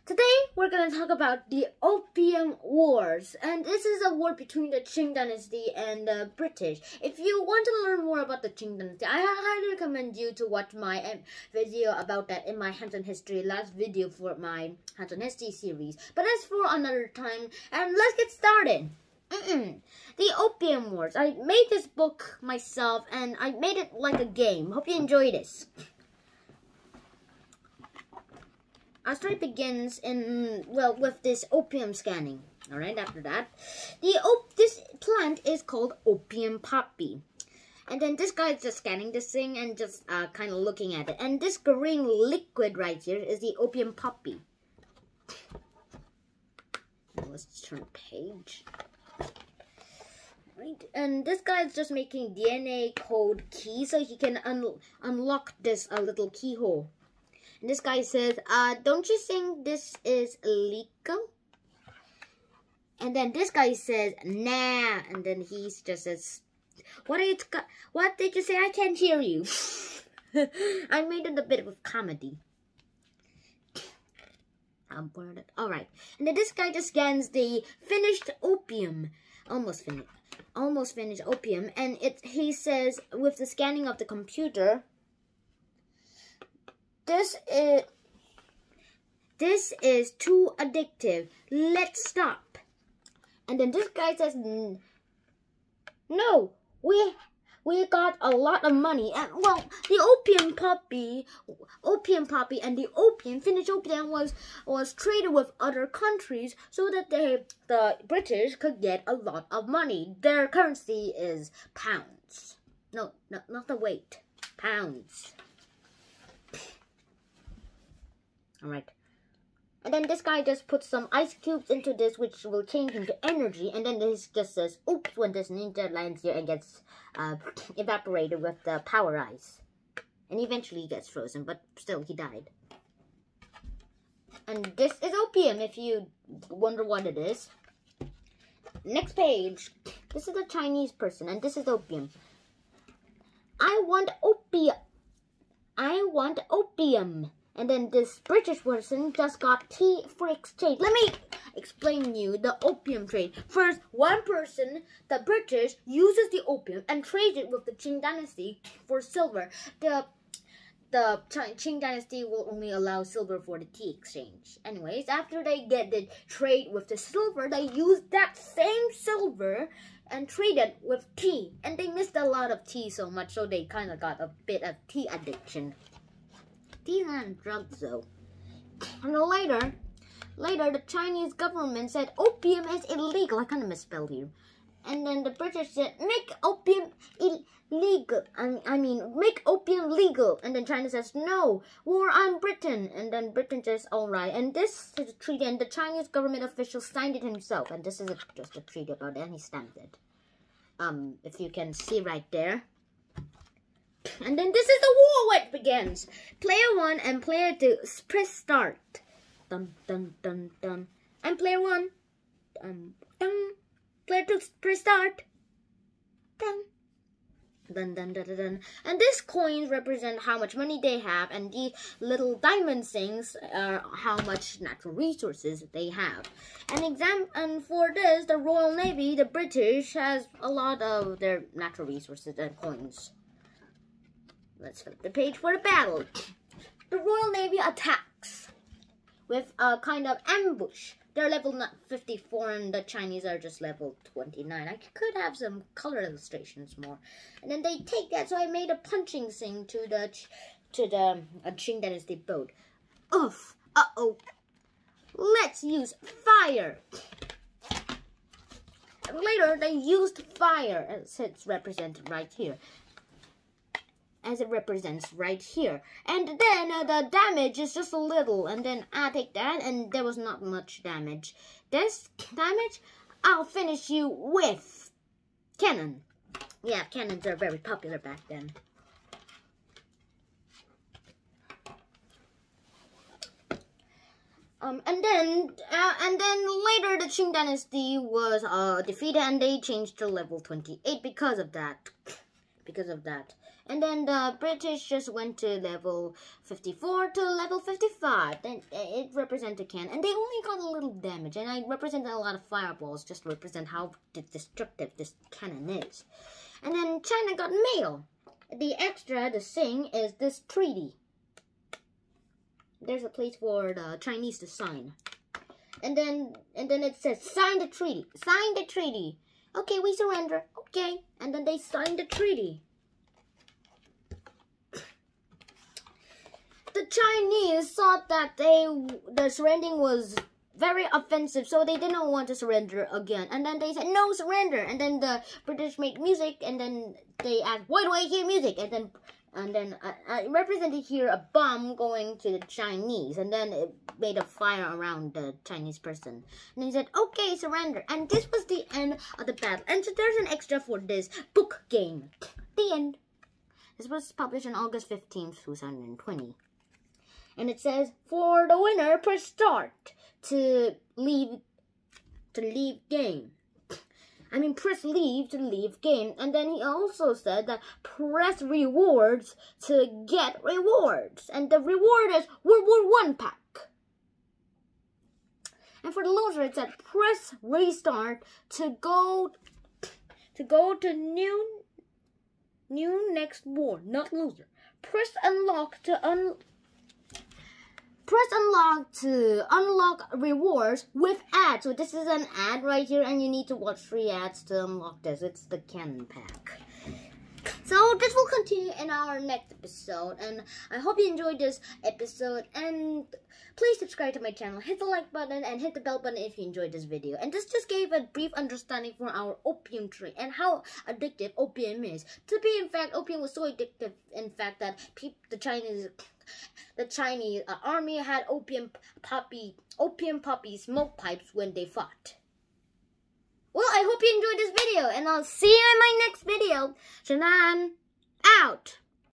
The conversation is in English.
Today we're going to talk about the Opium Wars, and this is a war between the Qing Dynasty and the British. If you want to learn more about the Qing Dynasty, I highly recommend you to watch my video about that in my Hanzhong History, last video for my Hanzhong History series. But that's for another time, and let's get started. The Opium Wars. I made this book myself, and I made it like a game. Hope you enjoy this. Our story begins with this opium scanning. All right, after that, this plant is called opium poppy, and then this guy is just scanning this thing and just kind of looking at it. And this green liquid right here is the opium poppy. Let's turn the page. Right, and this guy is just making DNA code key so he can unlock this little keyhole. And this guy says, don't you think this is illegal? And then this guy says, nah. And then he just says, what did you say? I can't hear you. I made it a bit of comedy. Alright. And then this guy just scans the finished opium. Almost finished opium. And he says, with the scanning of the computer, This is too addictive. Let's stop. And then this guy says, no, we got a lot of money. And well, the opium poppy and the finished opium was traded with other countries so that the British could get a lot of money. Their currency is pounds. No, not the weight. Pounds. Alright. And then this guy just puts some ice cubes into this, which will change into energy. And then this just says, oops, when this ninja lands here and gets evaporated with the power ice. And eventually he gets frozen, but still he died. And this is opium, if you wonder what it is. Next page. This is a Chinese person, and this is opium. I want opium. And then this British person just got tea for exchange. Let me explain you the opium trade. First, one person, the British, uses the opium and trades it with the Qing Dynasty for silver. The Qing Dynasty will only allow silver for the tea exchange. Anyways, after they get the trade with the silver, they use that same silver and trade it with tea. And they missed a lot of tea so much, so they kind of got a bit of tea addiction. These aren't drugs though. And then later the Chinese government said opium is illegal. I kind of misspelled here. And then the British said make opium illegal. Make opium legal. And then China says no, war on Britain. And then Britain says alright. And this is a treaty, and the Chinese government official signed it himself. And this is just a treaty about it, and he stamped it. If you can see right there. And then this is the war which begins. Player 1 and player 2 press start. Dun dun dun dun. And player 1 dun dun. Player 2 press start. Dun dun dun dun dun. And these coins represent how much money they have, and these little diamond things are how much natural resources they have. And for this, the Royal Navy, the British, has a lot of their natural resources and coins. Let's flip the page for the battle. The Royal Navy attacks with a kind of ambush. They're level 54 and the Chinese are just level 29. I could have some color illustrations more. And then they take that, so I made a punching thing to the Qing Dynasty boat. Oof. Uh-oh. Let's use fire. And later they used fire, as it's represented right here. As it represents right here. And then the damage is just a little. And then I take that, and there was not much damage. This damage, I'll finish you with cannon. Yeah, cannons are very popular back then. And then later the Qing Dynasty was defeated, and they changed to level 28 because of that. And then the British just went to level 54 to level 55. Then it represented Cannon. And they only got a little damage. And I represented a lot of fireballs just to represent how destructive this cannon is. And then China got mail. The extra, the thing, is this treaty. There's a place for the Chinese to sign. And then it says, sign the treaty. Sign the treaty. Okay, we surrender. Okay. And then they signed the treaty. The Chinese thought that the surrendering was very offensive, so they didn't want to surrender again. And then they said, no, surrender. And then the British made music, and then they asked, why do I hear music? And then I represented here a bomb going to the Chinese, and then it made a fire around the Chinese person. And he said, okay, surrender. And this was the end of the battle. And so there's an extra for this book game. The end. This was published on August 15th, 2020. And it says, for the winner, press start to leave game. I mean, press leave to leave game. And then he also said that press rewards to get rewards. And the reward is World War I pack. And for the loser, it said press restart to go to new next war, not loser. Press unlock to unlock rewards with ads. So this is an ad right here, and you need to watch 3 ads to unlock this. It's the cannon pack. So this will continue in our next episode, and I hope you enjoyed this episode, and please subscribe to my channel, hit the like button, and hit the bell button if you enjoyed this video. And this just gave a brief understanding for our opium tree and how addictive opium is. To be in fact, opium was so addictive, in fact, that the Chinese army had opium poppy smoke pipes when they fought. Well, I hope you enjoyed this video, and I'll see you in my next video. Shannon, out!